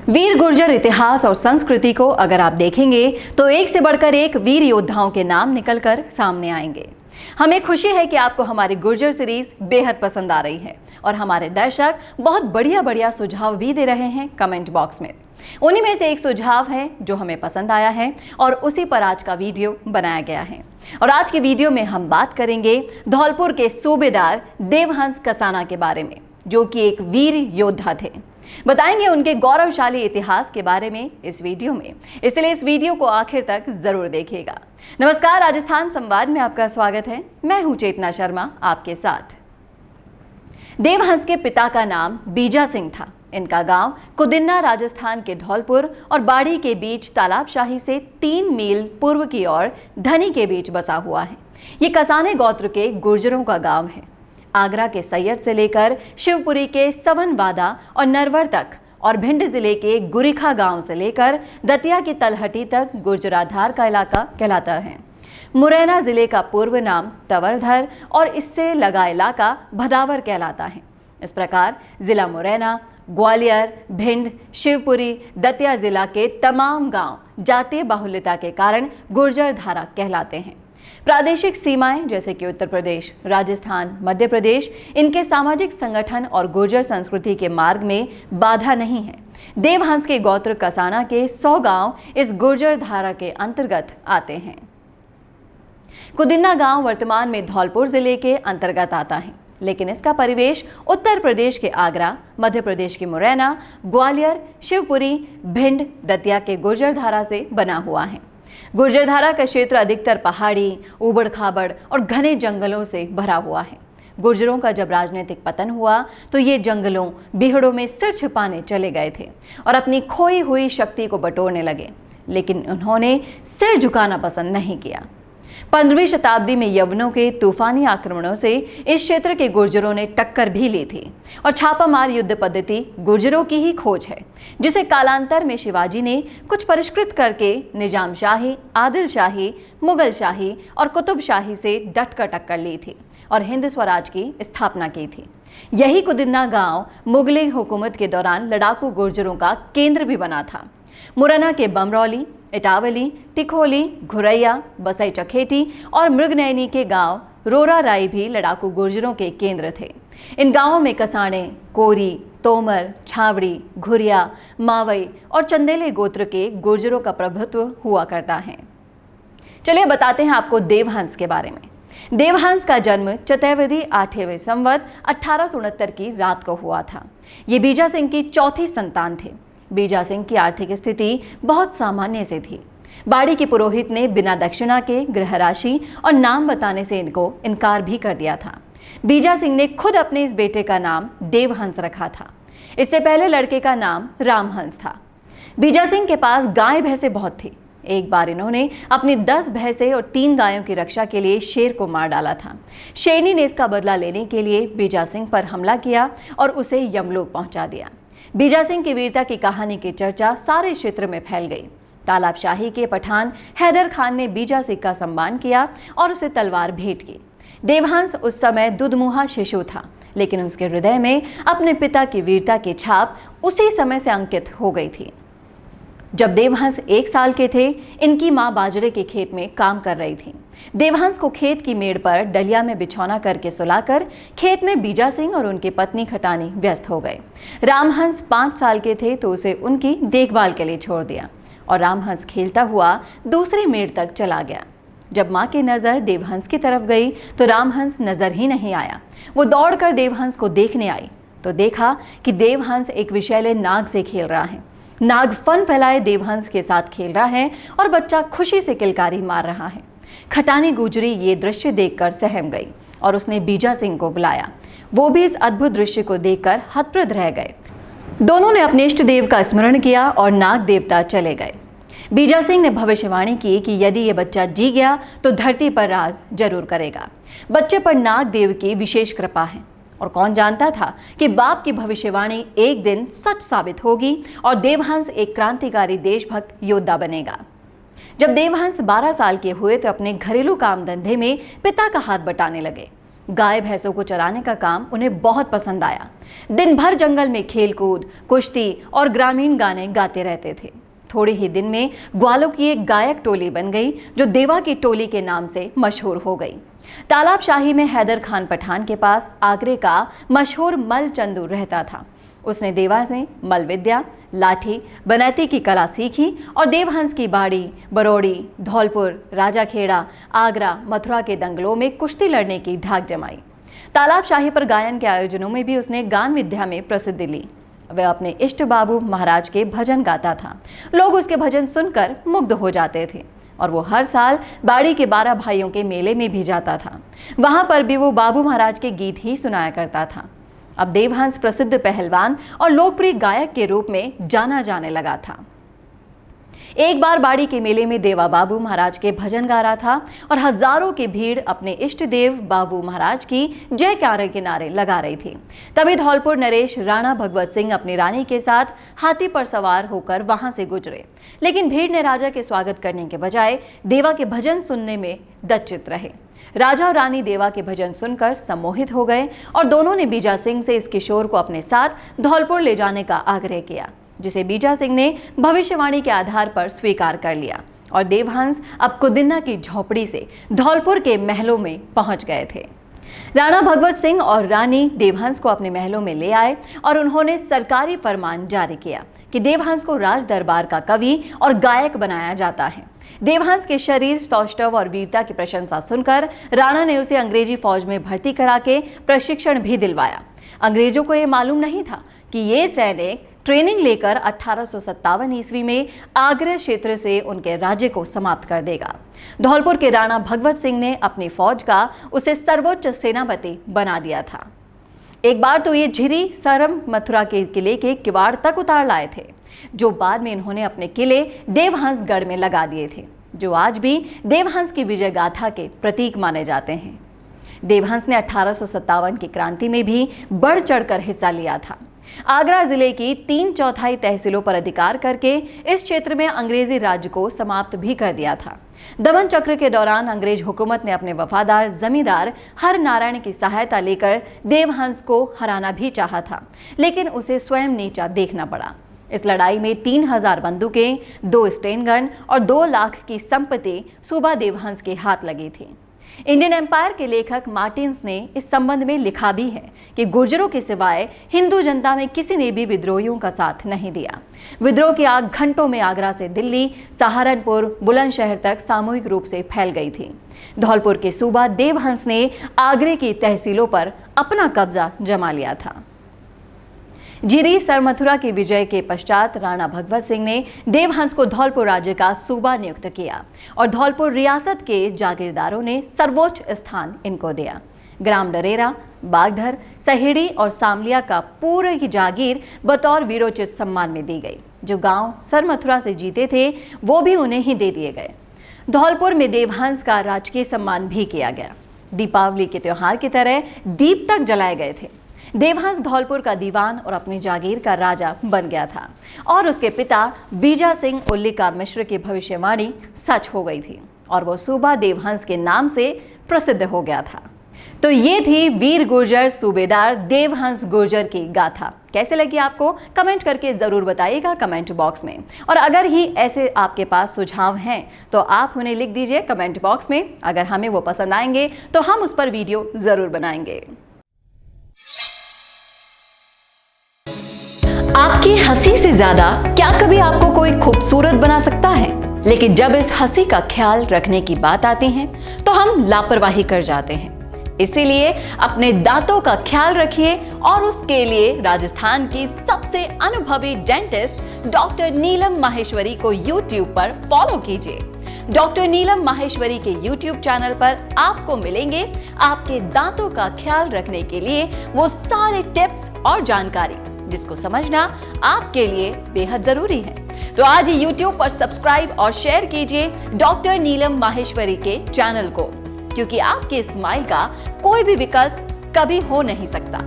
वीर गुर्जर इतिहास और संस्कृति को अगर आप देखेंगे तो एक से बढ़कर एक वीर योद्धाओं के नाम निकलकर सामने आएंगे। हमें खुशी है कि आपको हमारी गुर्जर सीरीज बेहद पसंद आ रही है और हमारे दर्शक बहुत बढ़िया बढ़िया सुझाव भी दे रहे हैं कमेंट बॉक्स में। उन्हीं में से एक सुझाव है जो हमें पसंद आया है और उसी पर आज का वीडियो बनाया गया है। और आज के वीडियो में हम बात करेंगे धौलपुर के सूबेदार देवहंस कसाना के बारे में, जो कि एक वीर योद्धा थे। बताएंगे उनके गौरवशाली इतिहास के बारे में इस वीडियो में, इसलिए इस वीडियो को आखिर तक जरूर देखिएगा। नमस्कार, राजस्थान संवाद में आपका स्वागत है। मैं हूं चेतना शर्मा आपके साथ। देवहंस के पिता का नाम बीजा सिंह था। इनका गांव कुदिन्ना राजस्थान के धौलपुर और बाड़ी के बीच तालाबशाही से 3 मील पूर्व की ओर धनी के बीच बसा हुआ है। ये कसाने गोत्र के गुर्जरों का गांव है। आगरा के सैयद से लेकर शिवपुरी के सवनवादा और नरवर तक और भिंड जिले के गुरिखा गांव से लेकर दतिया की तलहटी तक गुर्जराधार का इलाका कहलाता है। मुरैना जिले का पूर्व नाम तवरधर और इससे लगा इलाका भदावर कहलाता है। इस प्रकार जिला मुरैना, ग्वालियर, भिंड, शिवपुरी, दतिया जिला के तमाम गांव जातीय बाहुल्यता के कारण गुर्जर धारा कहलाते हैं। प्रादेशिक सीमाएं जैसे कि उत्तर प्रदेश, राजस्थान, मध्य प्रदेश, इनके सामाजिक संगठन और गुर्जर संस्कृति के मार्ग में बाधा नहीं है। देवहंस के गोत्र कसाना के 100 गांव इस गुर्जर धारा के अंतर्गत आते हैं। कुदिन्ना गांव वर्तमान में धौलपुर जिले के अंतर्गत आता है, लेकिन इसका परिवेश उत्तर प्रदेश के आगरा, मध्य प्रदेश के मुरैना, ग्वालियर, शिवपुरी, भिंड, दतिया के गुर्जर धारा से बना हुआ है। गुर्जर धारा का क्षेत्र अधिकतर पहाड़ी, ऊबड़ खाबड़ और घने जंगलों से भरा हुआ है। गुर्जरों का जब राजनीतिक पतन हुआ तो ये जंगलों, बिहड़ों में सिर छिपाने चले गए थे और अपनी खोई हुई शक्ति को बटोरने लगे, लेकिन उन्होंने सिर झुकाना पसंद नहीं किया। 15वीं शताब्दी में यवनों के तूफानी आक्रमणों से इस क्षेत्र के गुर्जरों ने टक्कर भी ली थी और छापामार युद्ध पद्धति गुर्जरों की ही खोज है, जिसे कालांतर में शिवाजी ने कुछ परिष्कृत करके निजाम शाही, आदिल शाही, मुगल शाही और कुतुब शाही से डटकर टक्कर ली थी और हिंद स्वराज की स्थापना की थी। यही कुदिन्ना गांव मुगली हुकूमत के दौरान लड़ाकू गुर्जरों का केंद्र भी बना था। मुरैना के बमरौली, इटावली, टिकोली, घुरैया, बसई चखेटी और मृगनयनी के गांव रोरा राई भी लड़ाकू गुर्जरों के केंद्र थे। इन गांवों में कसाने, कोरी, तोमर, छावड़ी, घुरिया, मावई और चंदेले गोत्र के गुर्जरों का प्रभुत्व हुआ करता है। चलिए बताते हैं आपको देवहंस के बारे में। देवहंस का जन्म चतुर्वेदी 8वें संवत 1869 की रात को हुआ था। ये बीजा सिंह की चौथी संतान थे। बीजा सिंह की आर्थिक स्थिति बहुत सामान्य से थी। बाड़ी के पुरोहित ने बिना दक्षिणा के ग्रह राशि और नाम बताने से इनको इनकार भी कर दिया था। बीजा सिंह ने खुद अपने इस बेटे का नाम देवहंस रखा था। इससे पहले लड़के का नाम रामहंस था। बीजा सिंह के पास गाय भैंसे बहुत थी। एक बार इन्होंने अपनी 10 भैंसे और 3 गायों की रक्षा के लिए शेर को मार डाला था। शेरनी ने इसका बदला लेने के लिए बीजा सिंह पर हमला किया और उसे यमलोक पहुंचा दिया। बीजा सिंह की वीरता की कहानी की चर्चा सारे क्षेत्र में फैल गई। तालाबशाही के पठान हैदर खान ने बीजा सिंह का सम्मान किया और उसे तलवार भेंट की। देवहंस उस समय दुधमुहा शिशु था, लेकिन उसके हृदय में अपने पिता की वीरता की छाप उसी समय से अंकित हो गई थी। जब देवहंस 1 साल के थे, इनकी मां बाजरे के खेत में काम कर रही थी। देवहंस को खेत की मेड़ पर डलिया में बिछौना करके सुलाकर खेत में बीजा सिंह और उनकी पत्नी खटानी व्यस्त हो गए। रामहंस 5 साल के थे तो उसे उनकी देखभाल के लिए छोड़ दिया और रामहंस खेलता हुआ दूसरी मेड़ तक चला गया। जब मां की नजर देवहंस की तरफ गई तो रामहंस नजर ही नहीं आया। वो दौड़कर देवहंस को देखने आई तो देखा कि देवहंस एक विषैले नाग से खेल रहा है। नाग फन फैलाए देवहंस के साथ खेल रहा है और बच्चा खुशी से किलकारी मार रहा है। खटानी गुजरी ये दृश्य देखकर सहम गई और उसने बीजा सिंह को बुलाया। वो भी इस अद्भुत दृश्य को देखकर हतप्रभ रह गए। दोनों ने अपने इष्ट देव का स्मरण किया और नाग देवता चले गए। बीजा सिंह ने भविष्यवाणी की कि यदि ये बच्चा जी गया तो धरती पर राज जरूर करेगा। बच्चे पर नाग देव की विशेष कृपा है और कौन जानता था कि बाप की भविष्यवाणी एक दिन सच साबित होगी और देवहंस एक क्रांतिकारी देशभक्त योद्धा बनेगा। जब देवहंस 12 साल के हुए तो अपने घरेलू काम धंधे में पिता का हाथ बटाने लगे। गाय भैंसों को चराने का काम उन्हें बहुत पसंद आया। दिन भर जंगल में खेलकूद, कुश्ती और ग्रामीण गाने गाते रहते थे। थोड़े ही दिन में ग्वालों की एक गायक टोली बन गई जो देवा की टोली के नाम से मशहूर हो गई। तालाबशाही में हैदर खान पठान के पास आगरे का मशहूर मल चंदू रहता था। उसने देवा से मल विद्या, लाठी, बनैती की कला सीखी और देवहंस की बाड़ी, बरौड़ी, धौलपुर, राजाखेड़ा, आगरा, मथुरा के दंगलों में कुश्ती लड़ने की धाक जमाई। तालाबशाही पर गायन के आयोजनों में भी उसने गान विद्या में प्रसिद्धि ली। वह अपने इष्ट बाबू महाराज के भजन गाता था। लोग उसके भजन सुनकर मुग्ध हो जाते थे और वो हर साल बाड़ी के 12 भाइयों के मेले में भी जाता था। वहां पर भी वो बाबू महाराज के गीत ही सुनाया करता था। अब देवहंस प्रसिद्ध पहलवान और लोकप्रिय गायक के रूप में जाना जाने लगा था। एक बार बाड़ी के मेले में देवा बाबू महाराज के भजन गा रहा था और हजारों की भीड़ अपने इष्ट देव बाबू महाराज की जयकारे के नारे लगा रही थी। तभी धौलपुर नरेश राणा भगवत सिंह अपनी रानी के साथ हाथी पर सवार होकर वहां से गुजरे, लेकिन भीड़ ने राजा के स्वागत करने के बजाय देवा के भजन सुनने में दच्चित रहे। राजा और रानी देवा के भजन सुनकर सम्मोहित हो गए और दोनों ने बीजा सिंह से इस किशोर को अपने साथ धौलपुर ले जाने का आग्रह किया, जिसे बीजा सिंह ने भविष्यवाणी के आधार पर स्वीकार कर लिया और देवहंस अब कुदिन्ना की झोपड़ी से धौलपुर के महलों में पहुंच गए थे। राणा भगवत सिंह और रानी देवहंस को अपने महलों में ले आए और उन्होंने सरकारी फरमान जारी किया कि देवहंस को राज दरबार का कवि और गायक बनाया जाता है। देवहंस के शरीर, सौष्ठव और वीरता की प्रशंसा सुनकर राणा ने उसे अंग्रेजी फौज में भर्ती करा के प्रशिक्षण भी दिलवाया। अंग्रेजों को यह मालूम नहीं था कि ये सैनिक ट्रेनिंग लेकर 1857 ईस्वी में आगरा क्षेत्र से उनके राज्य को समाप्त कर देगा। धौलपुर के राणा भगवत सिंह ने अपनी फौज का उसे सर्वोच्च सेनापति बना दिया था। एक बार तो ये झिरी सरम मथुरा के किले के किवाड़ तक उतार लाए थे, जो बाद में इन्होंने अपने किले देवहंसगढ़ में लगा दिए थे, जो आज भी देवहंस की विजय गाथा के प्रतीक माने जाते हैं। देवहंस ने 1857 की क्रांति में भी बढ़ चढ़कर हिस्सा लिया था। आगरा जिले की 3/4 तहसीलों पर अधिकार करके इस क्षेत्र में अंग्रेजी राज्य को समाप्त भी कर दिया था। दमन चक्र के दौरान अंग्रेज हुकूमत ने अपने वफादार जमींदार हर नारायण की सहायता लेकर देवहंस को हराना भी चाहा था, लेकिन उसे स्वयं नीचा देखना पड़ा। इस लड़ाई में 3000 बंदूकें, 2 स्टेन गन और 2 लाख की संपत्ति सूबा देवहंस के हाथ लगी थी। इंडियन एम्पायर के लेखक मार्टिन्स ने इस संबंध में लिखा भी है कि गुर्जरों के सिवाय हिंदू जनता में किसी ने भी विद्रोहियों का साथ नहीं दिया। विद्रोह की आग घंटों में आगरा से दिल्ली, सहारनपुर, बुलंदशहर तक सामूहिक रूप से फैल गई थी। धौलपुर के सूबा देवहंस ने आगरे की तहसीलों पर अपना कब्जा जमा लिया था। झिरी सरमथुरा की विजय के पश्चात राणा भगवत सिंह ने देवहंस को धौलपुर राज्य का सूबा नियुक्त किया और धौलपुर रियासत के जागीरदारों ने सर्वोच्च स्थान इनको दिया। ग्राम डरेरा, बागधर, सहेड़ी और सामलिया का पूरी जागीर बतौर वीरोचित सम्मान में दी गई। जो गांव सरमथुरा से जीते थे वो भी उन्हें ही दे दिए गए। धौलपुर में देवहंस का राजकीय सम्मान भी किया गया। दीपावली के त्योहार की तरह दीप तक जलाए गए थे। देवहंस धौलपुर का दीवान और अपनी जागीर का राजा बन गया था और उसके पिता बीजा सिंह उल्लिका मिश्र की भविष्यवाणी सच हो गई थी और वो सूबा देवहंस के नाम से प्रसिद्ध हो गया था। तो ये थी वीर गुर्जर सूबेदार देवहंस गुर्जर की गाथा। कैसे लगी आपको? कमेंट करके जरूर बताइएगा कमेंट बॉक्स में। और अगर ही ऐसे आपके पास सुझाव हैं तो आप उन्हें लिख दीजिए कमेंट बॉक्स में। अगर हमें वो पसंद आएंगे तो हम उस पर वीडियो जरूर बनाएंगे। आपकी हंसी से ज्यादा क्या कभी आपको कोई खूबसूरत बना सकता है? लेकिन जब इस हंसी का ख्याल रखने की बात आती है तो हम लापरवाही कर जाते हैं। इसीलिए अपने दांतों का ख्याल रखिए और उसके लिए राजस्थान की सबसे अनुभवी डेंटिस्ट डॉक्टर नीलम माहेश्वरी को YouTube पर फॉलो कीजिए। डॉक्टर नीलम माहेश्वरी के YouTube चैनल पर आपको मिलेंगे आपके दांतों का ख्याल रखने के लिए वो सारे टिप्स और जानकारी जिसको समझना आपके लिए बेहद जरूरी है। तो आज ही YouTube पर सब्सक्राइब और शेयर कीजिए डॉक्टर नीलम माहेश्वरी के चैनल को, क्योंकि आपके स्माइल का कोई भी विकल्प कभी हो नहीं सकता।